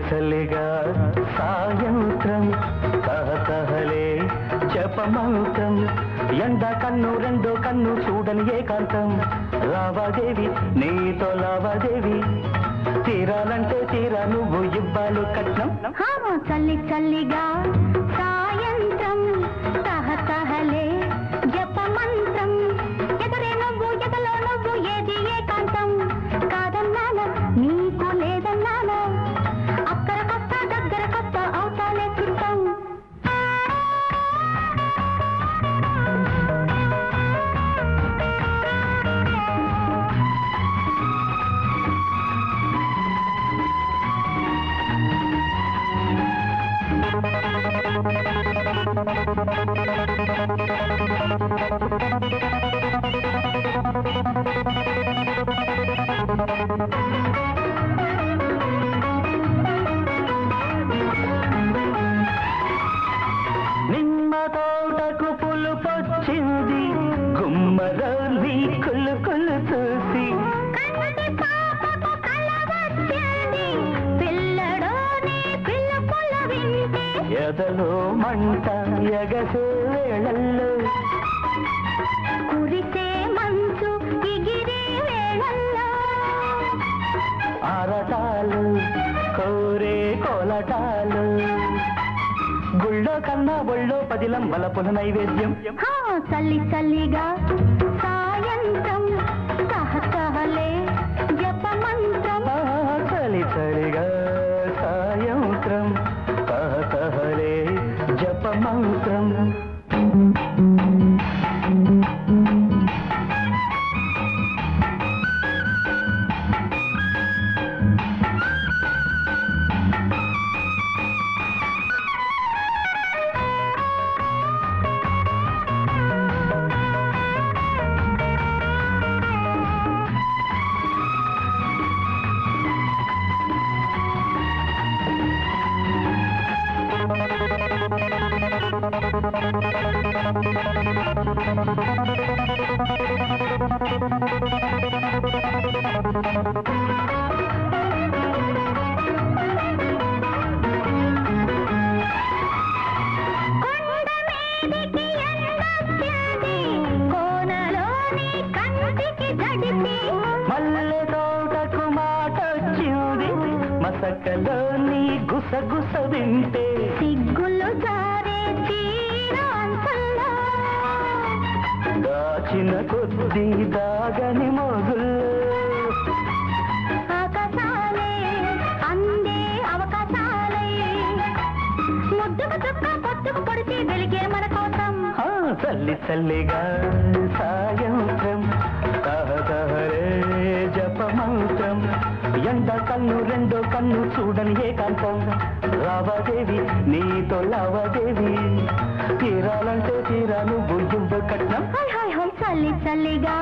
చలిగా సాయంత్రం తహతహలే జపమంత్రం ఎండ కన్ను రెండో కన్ను చూడని ఏకాంతం లావాదేవి నీతో లావాదేవి తీరాలంటే తీరా నువ్వు ఇవ్వాలి కట్నం చల్లిగా సాయంత్రం తహతహలే జపమంత్రం ఎదరే నువ్వు ఎదలో నువ్వు ఏది ఏకాంతం కాదన్నానా నీకు లేదన్నానా అక్కర కొత్త దగ్గర కొత్త అవుతానే చిత్తం నిమ్మ తోటకు పులుపొచ్చింది గుమ్మరాన్ని కుళ్ళు కుళ్ళు చూసి ఎదలో మంట ఎగసే వేళల్లో కురిసే మంచు ఎగిరే వేళల్లో ఆరటాలు కోరే కోలటాలు గుళ్ళో కన్నా ఒళ్ళో పదిలం బలపుల నైవేద్యం చల్లిగా సాయంత్రం తహతహలే జపమంత్రం చలిగా సాయంత్రం తహతహలే జపమంత్రం మల్లె తోటకు మాటొచ్చింది మసకలోని గుసగుస వింటే సిగ్గులు జారే తీరాంతల్లో దాచిన కొద్ది దాగని మొగుల్లో ఆకాశాలే అందే అవకాశాలే ముద్దుకు చుక్క పొద్దుకు పొడిచి వెలిగే మన కోసం చల్లిగా సాయంత్రం తహతహలే జపమంత్రం ఎండ కన్ను రెండో కన్ను చూడని ఏకాంతం లావాదేవి నీతో లావాదేవి తీరాలంటే తీరా నువ్వు కట్నం చల్లిగా